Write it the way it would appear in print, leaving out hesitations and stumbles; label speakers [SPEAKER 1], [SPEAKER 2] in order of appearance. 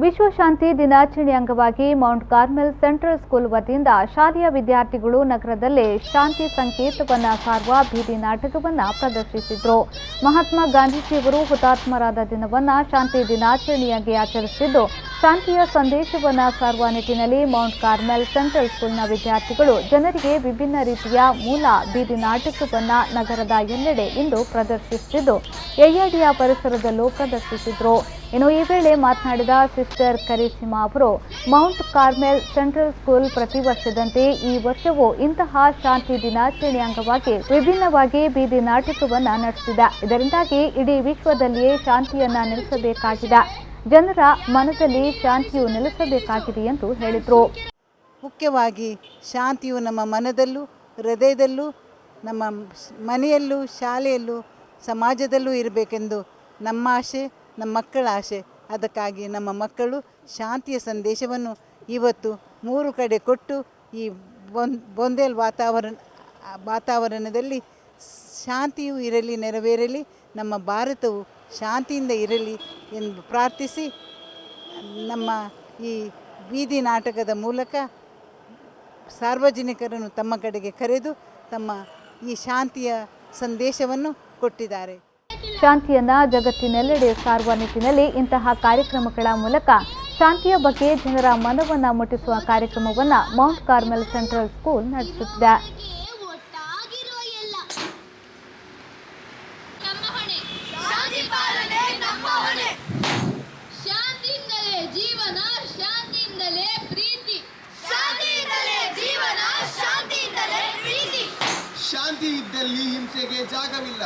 [SPEAKER 1] ವಿಶ್ವ ಶಾಂತಿ ದಿನಾಚರಣೆ ಅಂಗವಾಗಿ ಮೌಂಟ್ ಕಾರ್ಮೆಲ್ ಸೆಂಟ್ರಲ್ ಸ್ಕೂಲ್ ವತಿಯಿಂದ ಶಾಲೆಯ ವಿದ್ಯಾರ್ಥಿಗಳು ನಗರದಲ್ಲಿ ಶಾಂತಿ ಸಂಕೇತವನ್ನು ಸಾರುವ ಬೀದಿ ನಾಟಕವನ್ನು ಪ್ರದರ್ಶಿಸಿದರು. ಮಹಾತ್ಮ ಗಾಂಧೀಜಿಯವರು ಹುತಾತ್ಮರಾದ ದಿನವನ್ನು ಶಾಂತಿ ದಿನಾಚರಣೆಯಾಗಿ ಆಚರಿಸಿದ್ದು, ಶಾಂತಿಯ ಸಂದೇಶವನ್ನು ಸಾರುವ ನಿಟ್ಟಿನಲ್ಲಿ ಮೌಂಟ್ ಕಾರ್ಮೆಲ್ ಸೆಂಟ್ರಲ್ ಸ್ಕೂಲ್ನ ವಿದ್ಯಾರ್ಥಿಗಳು ಜನರಿಗೆ ವಿಭಿನ್ನ ರೀತಿಯ ಮೂಲ ಬೀದಿ ನಾಟಕವನ್ನು ನಗರದ ಎಲ್ಲೆಡೆ ಇಂದು ಪ್ರದರ್ಶಿಸುತ್ತಿದ್ದು, ಯಯ್ಯಾಡಿಯ ಪರಿಸರದಲ್ಲೂ ಪ್ರದರ್ಶಿಸಿದರು. ಇನ್ನು ಈ ವೇಳೆ ಮಾತನಾಡಿದ ಸಿಸ್ಟರ್ ಕರಿಸಿಮಾ ಅವರು, ಮೌಂಟ್ ಕಾರ್ಮೆಲ್ ಸೆಂಟ್ರಲ್ ಸ್ಕೂಲ್ ಪ್ರತಿ ವರ್ಷದಂತೆ ಈ ವರ್ಷವೂ ಇಂತಹ ಶಾಂತಿ ದಿನಾಚರಣೆ ಅಂಗವಾಗಿ ವಿಭಿನ್ನವಾಗಿ ಬೀದಿ ನಾಟಕವನ್ನು ನಡೆಸಿದೆ. ಇದರಿಂದಾಗಿ ಇಡೀ ವಿಶ್ವದಲ್ಲಿಯೇ ಶಾಂತಿಯನ್ನ ನೆಲೆಸಬೇಕಾಗಿದೆ, ಜನರ ಮನದಲ್ಲಿ ಶಾಂತಿಯು ನೆಲೆಸಬೇಕಾಗಿದೆ ಎಂದು ಹೇಳಿದರು.
[SPEAKER 2] ಮುಖ್ಯವಾಗಿ ಶಾಂತಿಯು ನಮ್ಮ ಮನದಲ್ಲೂ ಹೃದಯದಲ್ಲೂ ನಮ್ಮ ಮನೆಯಲ್ಲೂ ಶಾಲೆಯಲ್ಲೂ ಸಮಾಜದಲ್ಲೂ ಇರಬೇಕೆಂದು ನಮ್ಮ ಆಸೆ, ನಮ್ಮ ಮಕ್ಕಳ ಆಸೆ. ಅದಕ್ಕಾಗಿ ನಮ್ಮ ಮಕ್ಕಳು ಶಾಂತಿಯ ಸಂದೇಶವನ್ನು ಇವತ್ತು 3 ಕಡೆ ಕೊಟ್ಟು ಈ ಬೊಂದೇಲ್ ವಾತಾವರಣದಲ್ಲಿ ಶಾಂತಿಯು ಇರಲಿ, ನೆರವೇರಲಿ, ನಮ್ಮ ಭಾರತವು ಶಾಂತಿಯಿಂದ ಇರಲಿ ಎಂದು ಪ್ರಾರ್ಥಿಸಿ, ನಮ್ಮ ಈ ಬೀದಿ ನಾಟಕದ ಮೂಲಕ ಸಾರ್ವಜನಿಕರನ್ನು ತಮ್ಮ ಕಡೆಗೆ ಕರೆದು ತಮ್ಮ ಈ ಶಾಂತಿಯ ಸಂದೇಶವನ್ನು ಕೊಟ್ಟಿದ್ದಾರೆ.
[SPEAKER 1] ಶಾಂತಿಯನ್ನ ಜಗತ್ತಿನೆಲ್ಲೆಡೆ ಸಾರುವ ನಿಟ್ಟಿನಲ್ಲಿ ಇಂತಹ ಕಾರ್ಯಕ್ರಮಗಳ ಮೂಲಕ ಶಾಂತಿಯ ಬಗ್ಗೆ ಜನರ ಮನವನ್ನ ಮುಟ್ಟಿಸುವ ಕಾರ್ಯಕ್ರಮವನ್ನು ಮೌಂಟ್ ಕಾರ್ಮೆಲ್ ಸೆಂಟ್ರಲ್ ಸ್ಕೂಲ್ ನಡೆಸುತ್ತಿದೆ.
[SPEAKER 3] ಶಾಂತಿ ಇದ್ದಲ್ಲಿ ಹಿಂಸೆಗೆ ಜಾಗವಿಲ್ಲ.